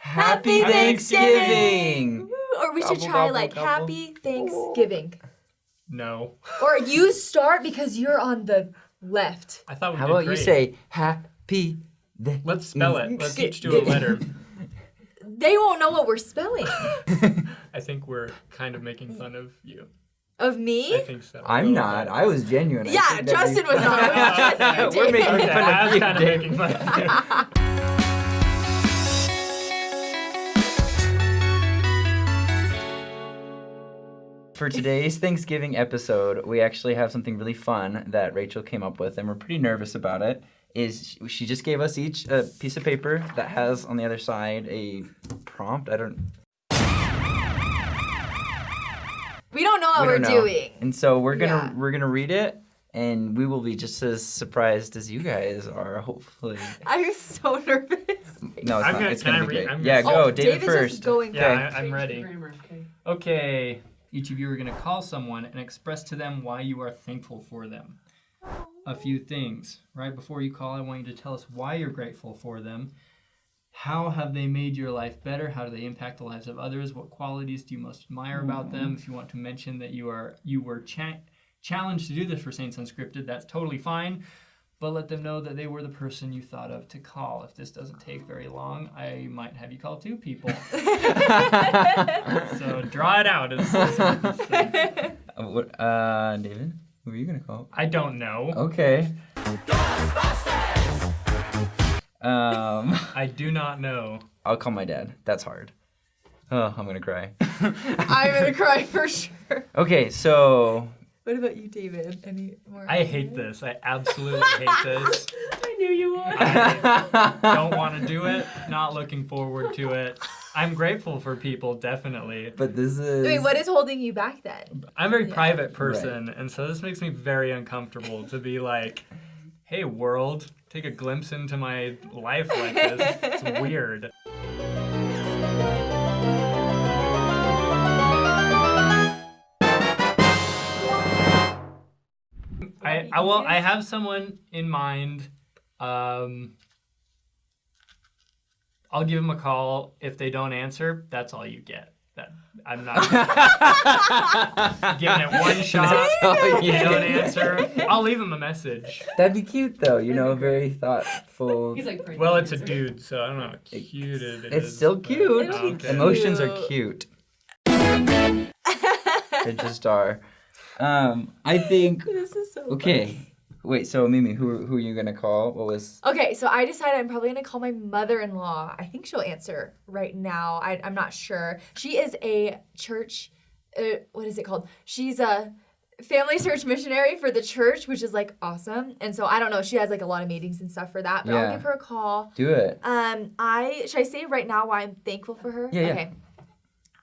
Happy Thanksgiving! Or we should try Happy Thanksgiving. No. Or you start because you're on the left. I thought we How did about great. you say Happy Let's spell it. Let's each do a letter. They won't know what we're spelling. I think we're kind of making fun of you. Of me? I think so. I'm not. I was genuine. Yeah, Justin was not. It was just you. We're making Okay, fun I of was you, kind of Dave. making fun of you. For today's Thanksgiving episode, we actually have something really fun that Rachel came up with, and we're pretty nervous about it. She just gave us each a piece of paper that has on the other side a prompt. We don't know what we're doing. And so we're gonna read it, and we will be just as surprised as you guys are, hopefully. I'm so nervous. No, it's not. It's gonna be great. I'm Yeah, gonna- go, David David's first. just going Yeah, first. I'm ready. Okay, each of you are going to call someone and express to them why you are thankful for them. A few things. Right before you call, I want you to tell us why you're grateful for them. How have they made your life better? How do they impact the lives of others? What qualities do you most admire about them? If you want to mention that you were challenged to do this for Saints Unscripted, that's totally fine. But let them know that they were the person you thought of to call. If this doesn't take very long, I might have you call 2 people. So draw it out. David, who are you gonna call? I don't know. Okay. I do not know. I'll call my dad. That's hard. Oh, I'm gonna cry. I'm gonna cry for sure. Okay, so What about you, David? Any more? I hate this. I absolutely hate this. I knew you would. I don't want to do it. Not looking forward to it. I'm grateful for people, definitely. but this is. Wait, what is holding you back then? I'm a very private person, and so this makes me very uncomfortable to be like, hey, world, take a glimpse into my life like this. It's weird. I have someone in mind. I'll give them a call. If they don't answer, that's all you get. I'm not giving it one shot. If they don't answer, I'll leave them a message. That'd be cute, though. You know, very thoughtful. He's like, Well, it's a dude, so I don't know how cute it is. It's still cute. It'll be Okay. Emotions are cute. They just are. I think. This is so Okay. funny. Wait. So Mimi, who are you gonna call? What was? Okay, so I decided I'm probably gonna call my mother-in-law. I think she'll answer right now. I'm not sure. She is a church. What is it called? She's a family search missionary for the church, which is like awesome. And so I don't know. She has like a lot of meetings and stuff for that. But Yeah. I'll give her a call. Do it. Should I say right now why I'm thankful for her? Yeah, yeah. Okay.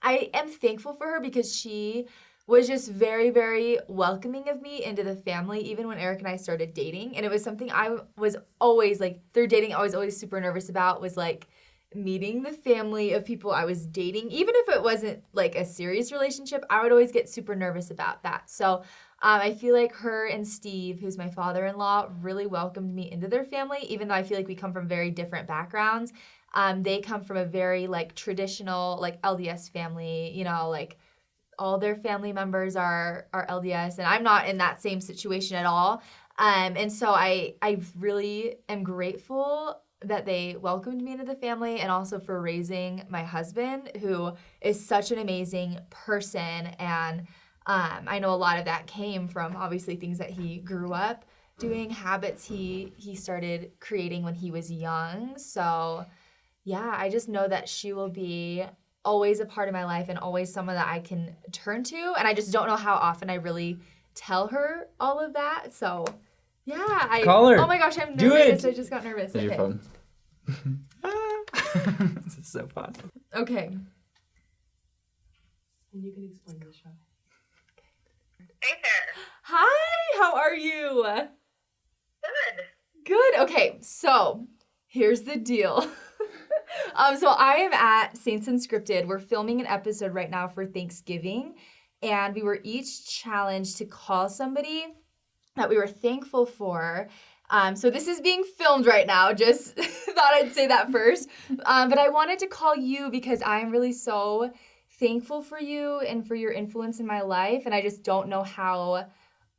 I am thankful for her because she was just very, very welcoming of me into the family, even when Eric and I started dating. And it was something I was always, like, through dating, I was always super nervous about, was, like, meeting the family of people I was dating. Even if it wasn't, like, a serious relationship, I would always get super nervous about that. So I feel like her and Steve, who's my father-in-law, really welcomed me into their family, even though I feel like we come from very different backgrounds. They come from a very, like, traditional, like, LDS family, you know, like, all their family members are LDS, and I'm not in that same situation at all. And so I really am grateful that they welcomed me into the family, and also for raising my husband, who is such an amazing person. And I know a lot of that came from obviously things that he grew up doing, habits he started creating when he was young. So yeah, I just know that she will be always a part of my life and always someone that I can turn to. And I just don't know how often I really tell her all of that. So yeah, Call her. Oh my gosh, I'm Do nervous. it. I just got nervous. Is your Okay. phone? This is so fun. Okay. And you can explain the show. Hey there. Hi, how are you? Good. Good. Okay, so here's the deal. So I am at Saints Unscripted. We're filming an episode right now for Thanksgiving, and we were each challenged to call somebody that we were thankful for. So this is being filmed right now. Just thought I'd say that first. But I wanted to call you because I'm really so thankful for you and for your influence in my life. And I just don't know how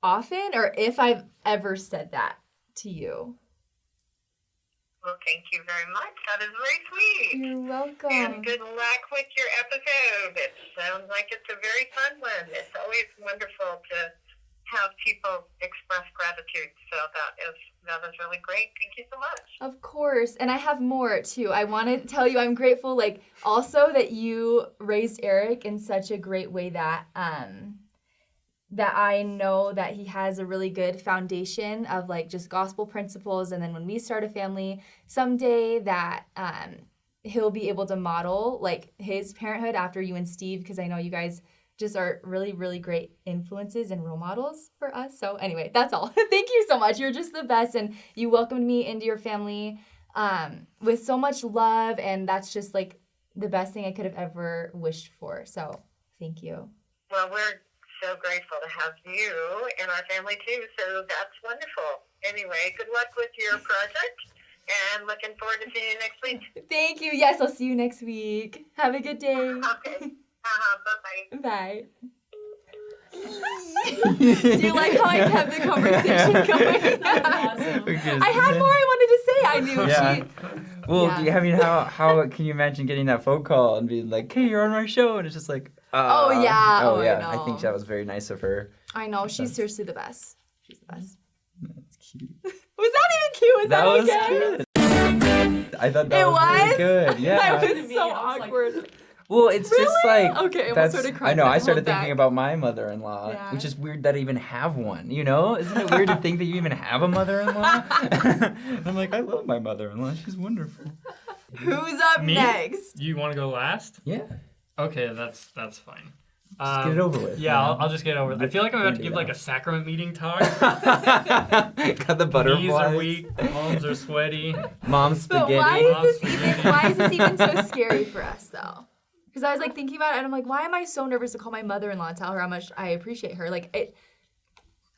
often or if I've ever said that to you. Well, thank you very much. That is very sweet. You're welcome. And good luck with your episode. It sounds like it's a very fun one. It's always wonderful to have people express gratitude. So that is really great. Thank you so much. Of course. And I have more too. I want to tell you I'm grateful like also that you raised Eric in such a great way that that I know that he has a really good foundation of like just gospel principles, and then when we start a family someday that he'll be able to model like his parenthood after you and Steve, because I know you guys just are really, really great influences and role models for us. So anyway, that's all. Thank you so much. You're just the best, and you welcomed me into your family with so much love, and that's just like the best thing I could have ever wished for. So thank you. Well, we're so grateful to have you in our family too. So that's wonderful. Anyway, good luck with your project, and looking forward to seeing you next week. Thank you. Yes, I'll see you next week. Have a good day. Okay. Bye-bye. Bye. Do you like how I kept the conversation going? Awesome. I had more I wanted to say. I knew Yeah. Well, Yeah. I mean, how can you imagine getting that phone call and being like, "Hey, you're on my show," and it's just like, Oh, yeah. oh Oh, I yeah. know. I think that was very nice of her. I know. She's seriously the best. She's the best. That's cute. Was that even cute? Was that was okay? cute. I thought that It was really was? good. I Yeah. was To me, so I was like- awkward. Well, it's just Really? like Okay, I almost that's. started I crying, know. but I started hold back. thinking about my mother-in-law, Yeah. which is weird that I even have one. You know, isn't it weird to think that you even have a mother-in-law? I'm like, I love my mother-in-law. She's wonderful. Who's up Me? next? You want to go last? Yeah. Okay, that's fine. Just get it over with. Yeah, you know? I'll just get over it. I feel like I'm about to give like a sacrament meeting talk. Got the butterflies. Knees are weak, palms are sweaty. Mom's But spaghetti. why is this even so scary for us though? Because I was like thinking about it and I'm like, why am I so nervous to call my mother-in-law and tell her how much I appreciate her? Like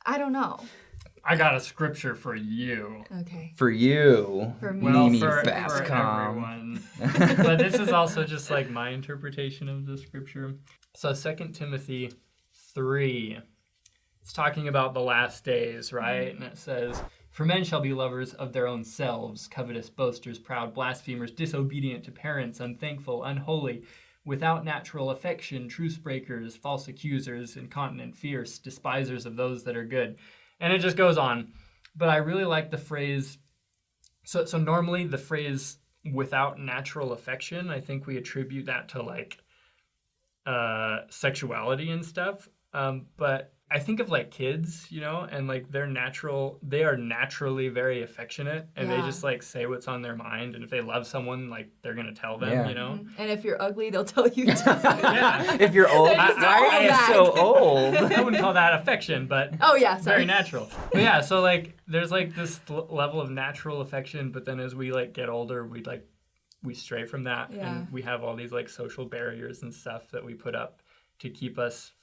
I don't know. I got a scripture for you. Okay. For you. For me. Well, Mimi for Bascom. everyone. But this is also just like my interpretation of the scripture. So 2 Timothy 3, it's talking about the last days, right? And it says, "For men shall be lovers of their own selves, covetous, boasters, proud, blasphemers, disobedient to parents, unthankful, unholy, without natural affection, truce breakers, false accusers, incontinent, fierce, despisers of those that are good." And it just goes on. But I really like the phrase, so normally the phrase "without natural affection," I think we attribute that to like sexuality and stuff. But I think of like kids, you know, and like they are naturally very affectionate, and they Yeah. just like say what's on their mind. And if they love someone, like they're going to tell them, Yeah. you know? And if you're ugly, they'll tell you too. Yeah. If you're old, They're just why are you all so that. old? I wouldn't call that affection, but Oh yeah, very sorry. natural. But yeah, so like there's like this level of natural affection, but then as we like get older, we stray from that, Yeah. and we have all these like social barriers and stuff that we put up to keep us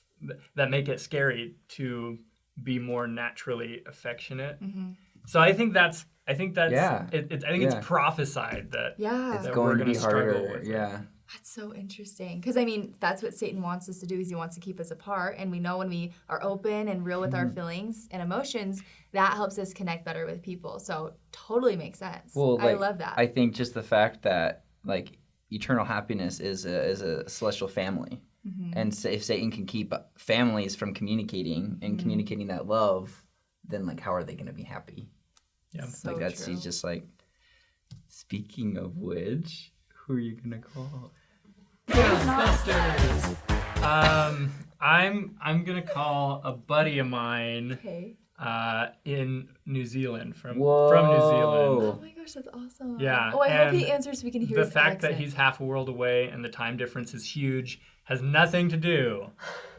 that make it scary to be more naturally affectionate. Mhm. So I think that's Yeah. I think Yeah. it's prophesied that Yeah. It's that going we're to be gonna struggle harder. with it. Yeah. That's so interesting. Because, I mean, that's what Satan wants us to do is he wants to keep us apart. And we know when we are open and real with our feelings and emotions, that helps us connect better with people. So totally makes sense. Well, I like, love that. I think just the fact that like eternal happiness is a celestial family, Mhm. and so if Satan can keep families from communicating and communicating that love, then like how are they going to be happy? Yeah. So like that's true. he's just like. Speaking of which, who are you gonna call? Ghostbusters. I'm gonna call a buddy of mine Okay. in New Zealand from New Whoa. Zealand. Oh my gosh, that's awesome. Yeah, Oh, I hope he and answers so we can hear The his fact that accent. he's half a world away and the time difference is huge has nothing to do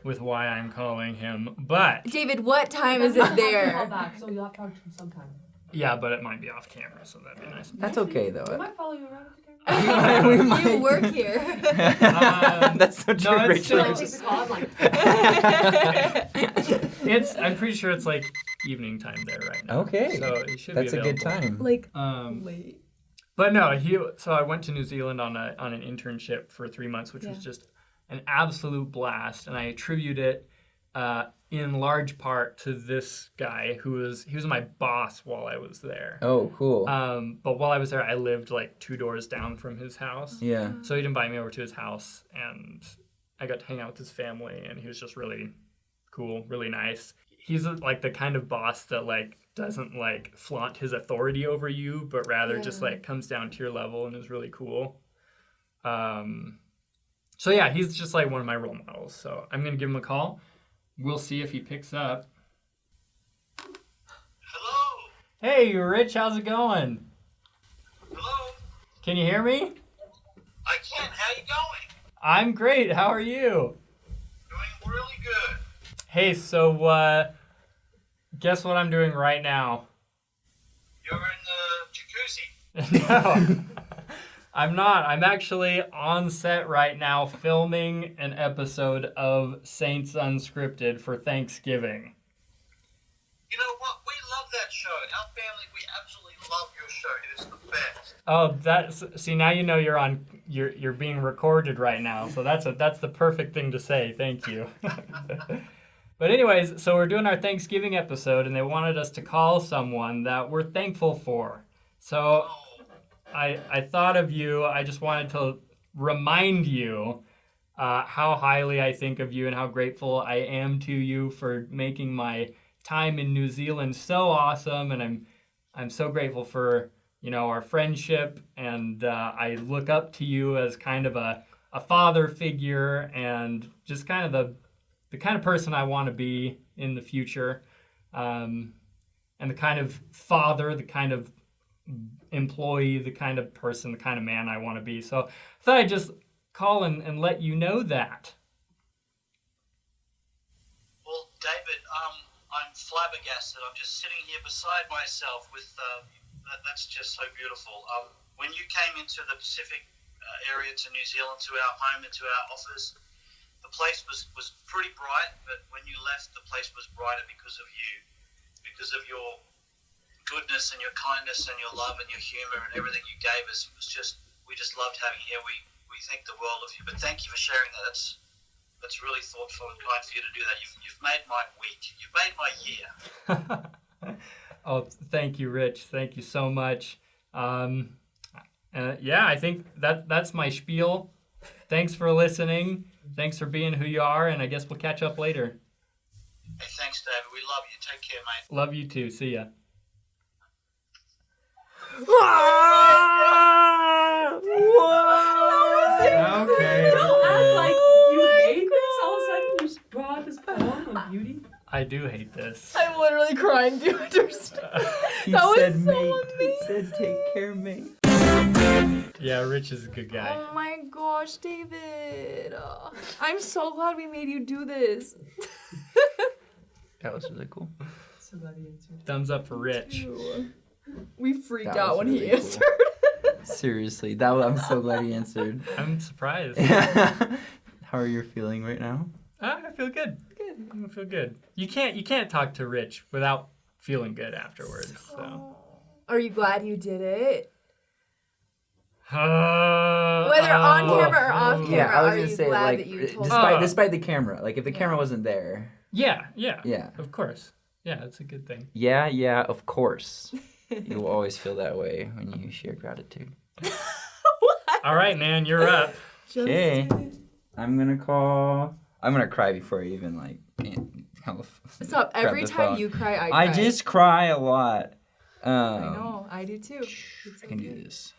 with why I'm calling him. But David, what time is it Call there? back, so you'll have to talk to him sometime. yeah, but it might be off camera, so that'd be nice. That's okay We though. might follow you around if you can. We might. You work here. That's so true, no, it's Rachel. still- Take the call, I'm like, I'm pretty sure it's like evening time there right now. Okay. So it should That's be a good available. time. Like Um, but no, so I went to New Zealand on an internship for 3 months, which was just an absolute blast, and I attribute it in large part to this guy he was my boss while I was there. Oh, cool. But while I was there, I lived like 2 doors down from his house. Yeah. So he'd invite me over to his house, and I got to hang out with his family, and he was just really cool, really nice. He's like the kind of boss that like doesn't like flaunt his authority over you, but rather just like comes down to your level and is really cool. So yeah, he's just like one of my role models. So I'm gonna give him a call. We'll see if he picks up. Hello? Hey, Rich, how's it going? Hello? Can you hear me? I can. How you going? I'm great. How are you? Doing really good. Hey, so guess what I'm doing right now? You're in the jacuzzi. No, I'm not. I'm actually on set right now filming an episode of Saints Unscripted for Thanksgiving. You know what? We love that show. Our family, we absolutely love your show. It is the best. Oh, see, now you know you're being recorded right now, so that's the perfect thing to say. Thank you. But anyways, so we're doing our Thanksgiving episode, and they wanted us to call someone that we're thankful for. So I thought of you. I just wanted to remind you how highly I think of you and how grateful I am to you for making my time in New Zealand so awesome, and I'm so grateful for our friendship, and I look up to you as kind of a father figure, and just kind of the kind of person I want to be in the future, and the kind of father, the kind of employee, the kind of person, the kind of man I want to be. So I thought I'd just call and let you know that. Well, David, I'm flabbergasted. I'm just sitting here beside myself with, that's just so beautiful. When you came into the Pacific area to New Zealand, to our home and to our office, the place was pretty bright, but when you left, the place was brighter because of you, because of your goodness and your kindness and your love and your humor and everything you gave us. We just loved having you here. We think the world of you, but thank you for sharing that. That's really thoughtful and kind for you to do that. You've made my week. You've made my year. Oh, thank you, Rich. Thank you so much. Yeah, I think that's my spiel. Thanks for listening. Thanks for being who you are, and I guess we'll catch up later. Hey, thanks, David. We love you. Take care, mate. Love you too. See ya. Okay. Don't act like you hate this. All of a sudden, you just brought this poem on beauty. I do hate this. I'm literally crying. Do you understand? He That was said so mate. amazing. He said take care, mate. Yeah, Rich is a good guy. Oh my gosh, David. I'm so glad we made you do this. That was really cool. So glad you answered. Thumbs up for Rich. We freaked That out was when really he cool. answered. Seriously, I'm so glad he answered. I'm surprised. How are you feeling right now? I feel good. I feel good. You can't talk to Rich without feeling good afterwards. So. Are you glad you did it? Whether Whether on camera or off camera, Yeah, I was are gonna you say glad like that you told despite the camera, like if the Yeah. camera wasn't there. Yeah, Yeah. of course. Yeah, that's a good thing. Yeah, of course. You will always feel that way when you share gratitude. All right, man, you're up. Okay. I'm gonna cry before I even like. Stop. grab Every the time phone. you cry, I cry. I just cry a lot. I know. I do too. It's I can do okay. this.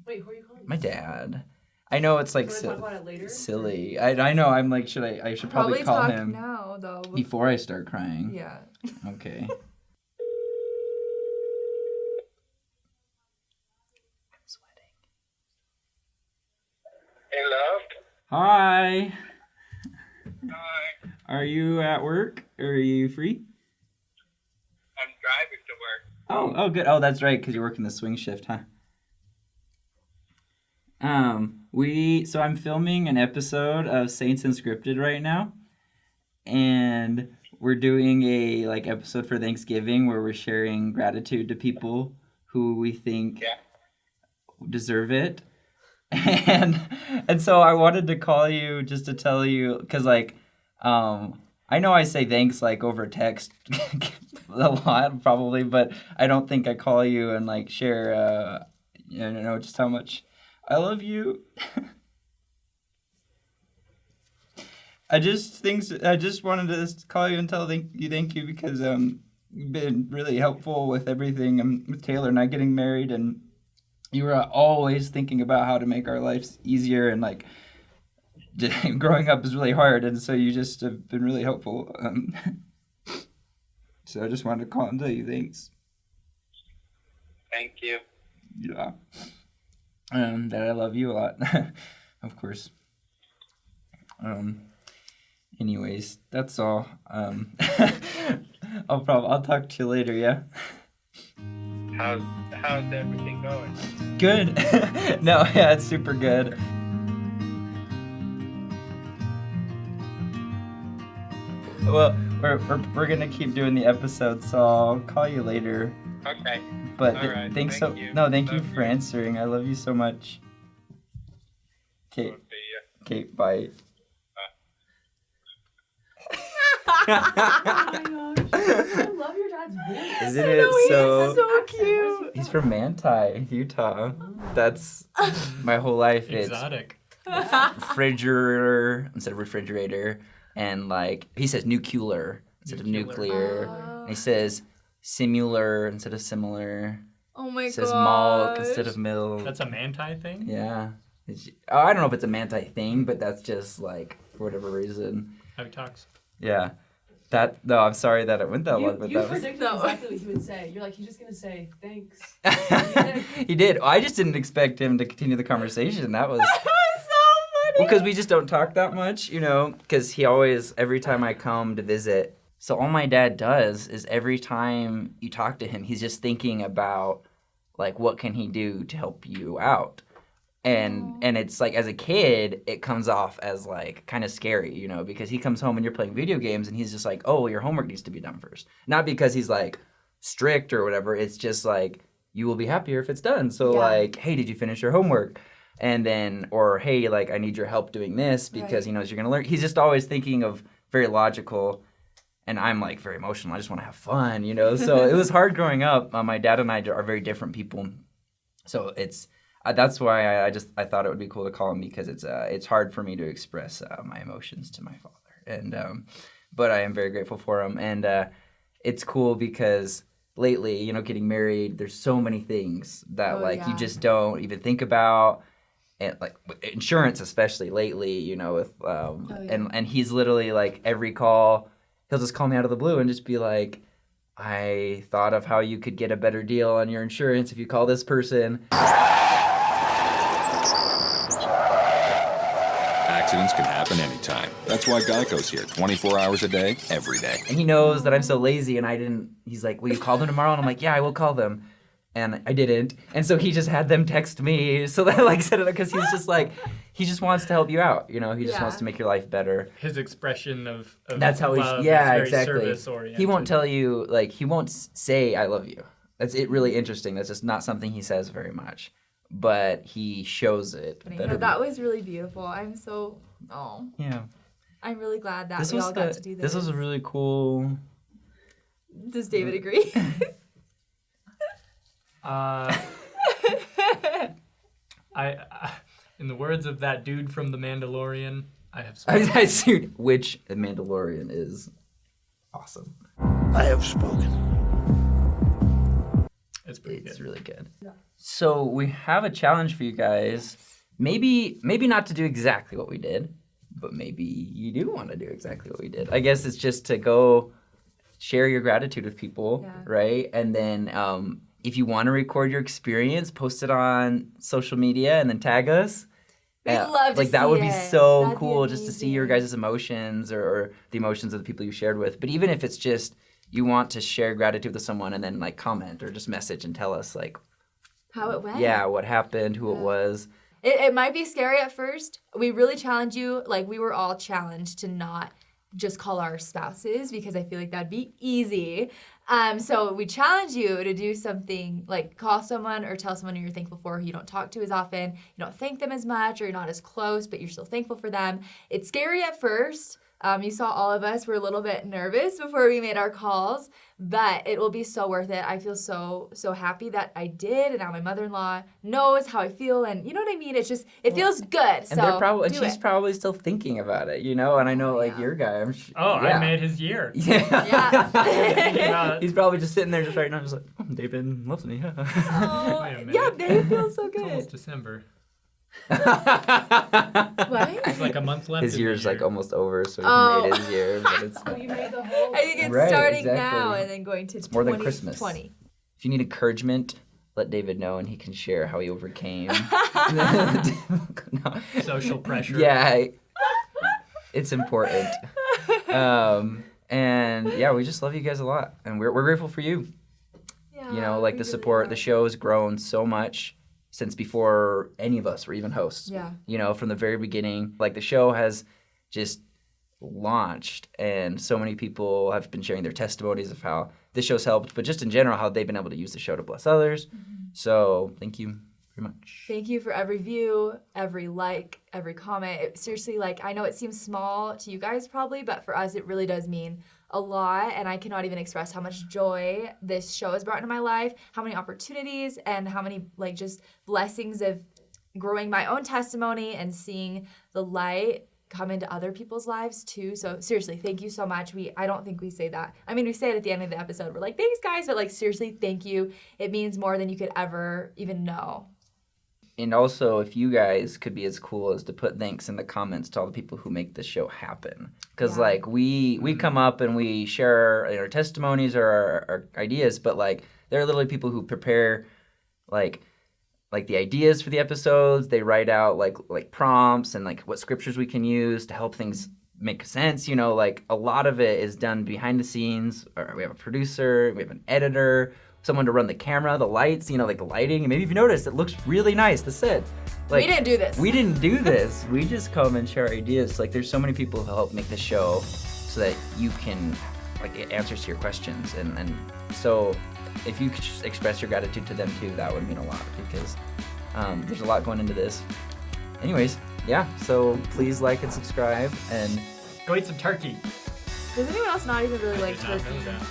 Wait, who are you calling? My dad. I know it's like Can we talk about it later? silly. I know. I'm like, I should probably call talk him now though. before I start crying. Yeah. Okay. Hey, love. Hi. Hi. Are you at work? Or are you free? I'm driving to work. Oh, good. Oh, that's right, because you're working the swing shift, huh? So I'm filming an episode of Saints Unscripted right now, and we're doing a like episode for Thanksgiving where we're sharing gratitude to people who we think deserve it. And so I wanted to call you just to tell you, because like I know I say thanks like over text a lot probably, but I don't think I call you and like share just how much I love you. I just wanted to call you and thank you because you've been really helpful with everything with Taylor and I getting married, and you were always thinking about how to make our lives easier, and like growing up is really hard, and so you just have been really helpful. So I just wanted to call and tell you thanks. Thank you. Yeah. That I love you a lot, of course. Anyways, that's all. I'll talk to you later, yeah? How's everything going? Good. No, yeah, it's super good. Well, we're gonna keep doing the episode, so I'll call you later. Okay. But All right, thanks thank so you. no, thank you Love for you. answering. I love you so much. Okay, We'll see ya. okay, bye. Oh my gosh. I love your dad's voice. Isn't I it know, he's so? so cute. He's from Manti, Utah. That's my whole life. It's Exotic. refrigerator instead of refrigerator, and like he says nuclear instead of nuclear. Oh. And he says similar instead of similar. Oh my He god. says malt instead of milk. That's a Manti thing? Yeah. I don't know if it's a Manti thing, but that's just like for whatever reason. How he talks. Yeah. No, I'm sorry that it went that long, but You that was. predicted exactly what he would say. You're like, he's just gonna say thanks. He did. I just didn't expect him to continue the conversation. That was. That was so funny. Because we just don't talk that much, because he always, every time I come to visit, so all my dad does is every time you talk to him, he's just thinking about, like, what can he do to help you out? And it's like, as a kid, it comes off as, like, kind of scary, because he comes home and you're playing video games and he's just like, oh, your homework needs to be done first. Not because he's, like, strict or whatever. It's just, like, you will be happier if it's done. So, Yeah. like, hey, did you finish your homework? And then, or hey, like, I need your help doing this because Right. he knows you're going to learn. He's just always thinking of very logical, and I'm, like, very emotional. I just want to have fun, So it was hard growing up. My dad and I are very different people. So it's, that's why I thought it would be cool to call him, because it's hard for me to express my emotions to my father. And, but I am very grateful for him. And it's cool because lately, getting married, there's so many things that, you just don't even think about. And like with insurance, especially lately, with and he's literally like every call, he'll just call me out of the blue and just be like, I thought of how you could get a better deal on your insurance if you call this person. Accidents can happen anytime. That's why Geico's here 24 hours a day, every day. And he knows that I'm so lazy, and he's like, will you call them tomorrow? And I'm like, yeah, I will call them. And I didn't. And so he just had them text me. So that set it up, because he's just like, he just wants to help you out. He just wants to make your life better. His expression of That's how love he's, yeah, is very exactly. service-oriented. He won't tell you, he won't say, I love you. That's it. Really interesting. That's just not something he says very much. But he shows it. That was really beautiful. Yeah. I'm really glad that This we was all got to do this. This was a really cool. Does David agree? I in the words of that dude from The Mandalorian, I have spoken. I see which The Mandalorian is awesome. I have spoken. It's pretty It's good. really good. So we have a challenge for you guys. Maybe not to do exactly what we did, but maybe you do want to do exactly what we did. I guess it's just to go share your gratitude with people, right? And then if you want to record your experience, post it on social media and then tag us. We'd love to that see would be it. so That'd be cool, just to see your amazing. guys' emotions or the emotions of the people you shared with. But even if it's just you want to share gratitude with someone and then comment or just message and tell us How it went. yeah, what happened, who it was. It might be scary at first. We really challenge you. We were all challenged to not just call our spouses because I feel like that'd be easy. So we challenge you to do something like call someone or tell someone who you're thankful for who you don't talk to as often, you don't thank them as much, or you're not as close, but you're still thankful for them. It's scary at first. You saw all of us were a little bit nervous before we made our calls, but it will be so worth it. I feel so happy that I did, and now my mother-in-law knows how I feel, and you know what I mean? It's just, it feels good. And So they're probably, and do she's it. probably still thinking about it, you know. And I know, like your guy, I made his year. Yeah. He's probably just sitting there, just right now, just like, David loves me. Oh, Wait a minute. yeah, they feel so It's almost good. December. What? It's like a month left. His in the year's year. like almost over, so he Oh. made his year. But it's Oh, you made the whole. I think it's Right, starting exactly. now and then going to It's more than Christmas. 2020. If you need encouragement, let David know, and he can share how he overcame. No. Social pressure. Yeah, it's important. And yeah, we just love you guys a lot, and we're grateful for you. Yeah, You know, like we the really support. are. The show has grown so much since before any of us were even hosts. Yeah. You know, from the very beginning, like the show has just launched, and so many people have been sharing their testimonies of how this show's helped, but just in general, how they've been able to use the show to bless others. So thank you very much. Thank you for every view, every like, every comment. Seriously, like, I know it seems small to you guys probably, but for us, it really does mean a lot. And I cannot even express how much joy this show has brought into my life, how many opportunities, and how many, like, just blessings of growing my own testimony and seeing the light come into other people's lives too. So seriously, thank you so much. I don't think we say that. I mean, we say it at the end of the episode. We're like, thanks guys, but like seriously, thank you. It means more than you could ever even know. And also, if you guys could be as cool as to put thanks in the comments to all the people who make this show happen. Because, Yeah. like, we come up and we share our testimonies or our ideas, but, like, there are literally people who prepare, like the ideas for the episodes. They write out, like prompts and, like, what scriptures we can use to help things make sense. You know, like, a lot of it is done behind the scenes. Or we have a producer, we have an editor, someone to run the camera, the lights, you know, like the lighting. And maybe if you noticed, it looks really nice, the set. Like, We didn't do this. We didn't do this. We just come and share ideas. Like, there's so many people who help make the show so that you can, like, get answers to your questions. And so if you could just express your gratitude to them too, that would mean a lot, because there's a lot going into this. Anyways, yeah, so please like and subscribe, and Go eat some turkey. Does anyone else not even really like did not turkey? know that.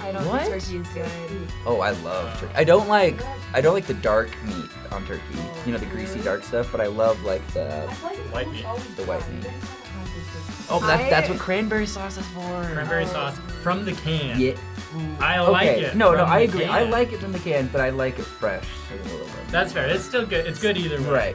I don't What? think turkey is good. oh, I love turkey. I don't like the dark meat on turkey. You know, the greasy dark stuff, but I love like the White meat. white meat. Oh, that's I- what cranberry sauce is for. Cranberry sauce from the can. Yeah. I like Okay. it. No, from I the agree. can. I like it from the can, but I like it fresh. A little bit. That's fair. It's still good. It's good either way. Right.